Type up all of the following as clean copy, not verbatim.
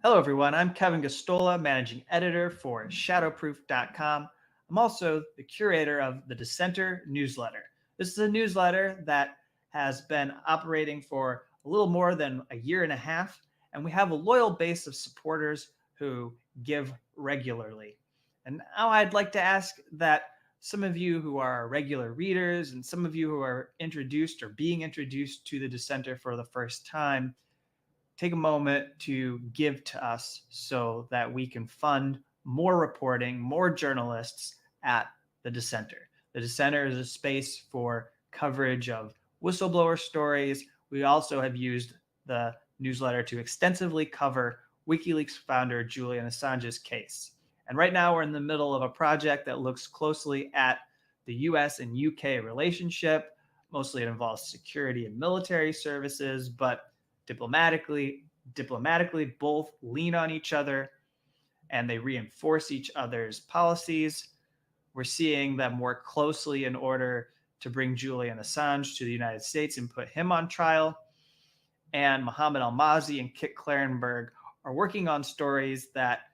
Hello, everyone. I'm Kevin Gostola, managing editor for shadowproof.com. I'm also the curator of the Dissenter newsletter. This is a newsletter that has been operating for a little more than a year and a half, and we have a loyal base of supporters who give regularly. And now I'd like to ask that some of you who are regular readers and some of you who are introduced or being introduced to the Dissenter for the first time take a moment to give to us so that we can fund more reporting, more journalists at the Dissenter. The Dissenter is a space for coverage of whistleblower stories. We also have used the newsletter to extensively cover WikiLeaks founder Julian Assange's case. And right now we're in the middle of a project that looks closely at the US and UK relationship. Mostly it involves security and military services, but diplomatically, both lean on each other and they reinforce each other's policies. We're seeing them work closely in order to bring Julian Assange to the United States and put him on trial. And Mohammed Almazy and Kit Klarenberg are working on stories that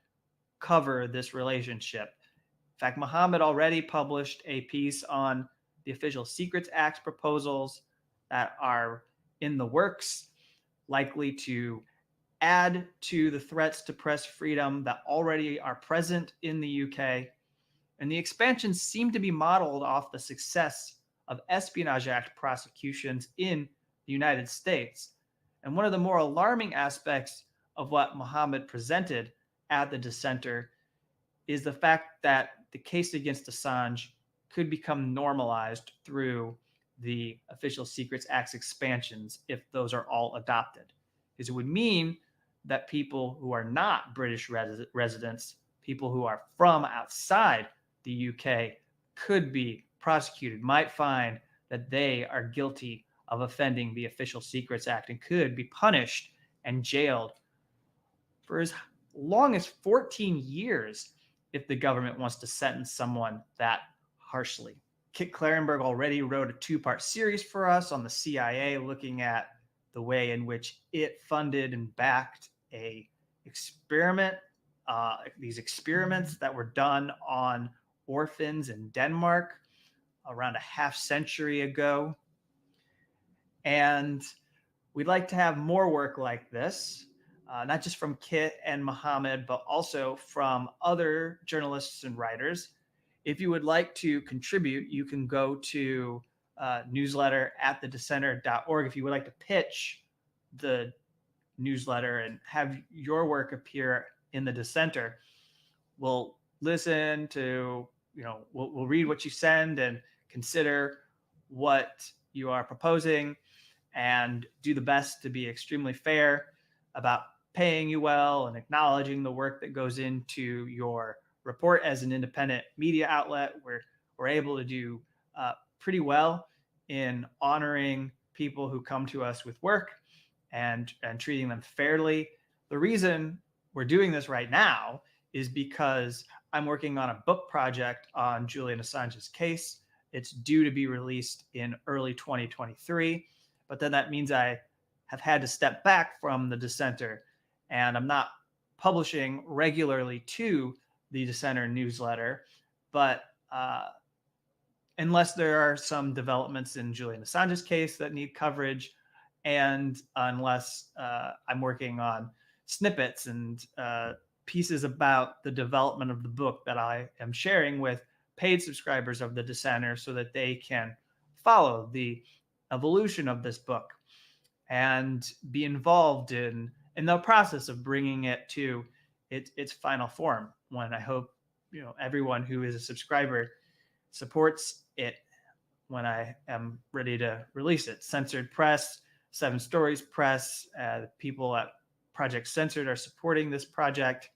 cover this relationship. In fact, Mohammed already published a piece on the Official Secrets Act proposals that are in the works, likely to add to the threats to press freedom that already are present in the UK. And the expansions seem to be modeled off the success of Espionage Act prosecutions in the United States. And one of the more alarming aspects of what Mohammed presented at the Dissenter is the fact that the case against Assange could become normalized through the Official Secrets Act's expansions if those are all adopted. Because it would mean that people who are not British residents, people who are from outside the UK, could be prosecuted, might find that they are guilty of offending the Official Secrets Act and could be punished and jailed for as long as 14 years if the government wants to sentence someone that harshly. Kit Klarenberg already wrote a two-part series for us on the CIA, looking at the way in which it funded and backed these experiments that were done on orphans in Denmark around a half century ago. And we'd like to have more work like this, not just from Kit and Mohammed, but also from other journalists and writers. If you would like to contribute, you can go to newsletter at thedissenter.org. If you would like to pitch the newsletter and have your work appear in the Dissenter, we'll listen to, we'll read what you send and consider what you are proposing and do the best to be extremely fair about paying you well and acknowledging the work that goes into your report. As an independent media outlet, we're able to do pretty well in honoring people who come to us with work and treating them fairly. The reason we're doing this right now is because I'm working on a book project on Julian Assange's case. It's due to be released in early 2023, but then that means I have had to step back from the Dissenter, and I'm not publishing regularly to the Dissenter newsletter. But unless there are some developments in Julian Assange's case that need coverage, and unless I'm working on snippets and pieces about the development of the book that I am sharing with paid subscribers of the Dissenter so that they can follow the evolution of this book and be involved in the process of bringing it to its final form, when I hope everyone who is a subscriber supports it when I am ready to release it. Censored Press, Seven Stories Press, the people at Project Censored are supporting this project.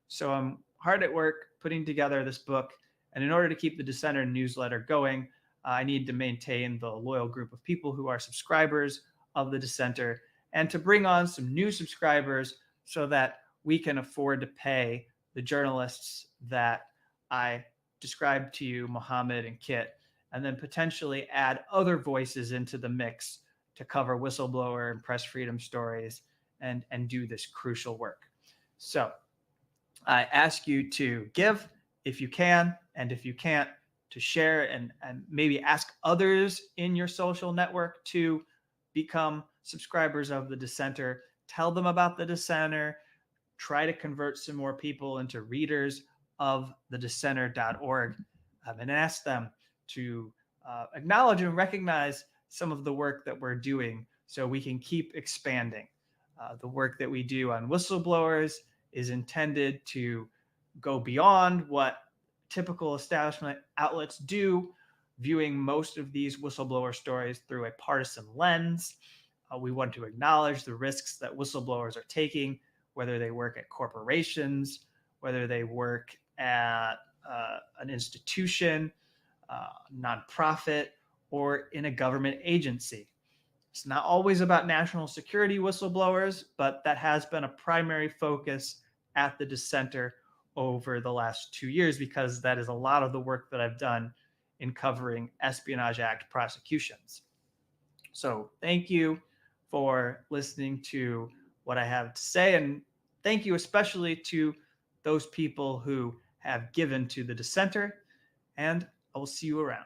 So I'm hard at work putting together this book. And in order to keep the Dissenter newsletter going, I need to maintain the loyal group of people who are subscribers of the Dissenter and to bring on some new subscribers so that we can afford to pay the journalists that I described to you, Mohammed and Kit, and then potentially add other voices into the mix to cover whistleblower and press freedom stories and do this crucial work. So I ask you to give if you can, and if you can't, to share and maybe ask others in your social network to become subscribers of the Dissenter. Tell them about the Dissenter. Try to convert some more people into readers of the dissenter.org, and ask them to acknowledge and recognize some of the work that we're doing so we can keep expanding. The work that we do on whistleblowers is intended to go beyond what typical establishment outlets do, viewing most of these whistleblower stories through a partisan lens. We want to acknowledge the risks that whistleblowers are taking, whether they work at corporations, whether they work at an institution, nonprofit, or in a government agency. It's not always about national security whistleblowers, but that has been a primary focus at the Dissenter over the last 2 years, because that is a lot of the work that I've done in covering Espionage Act prosecutions. So thank you for listening to what I have to say, and thank you especially to those people who have given to the Dissenter, and I will see you around.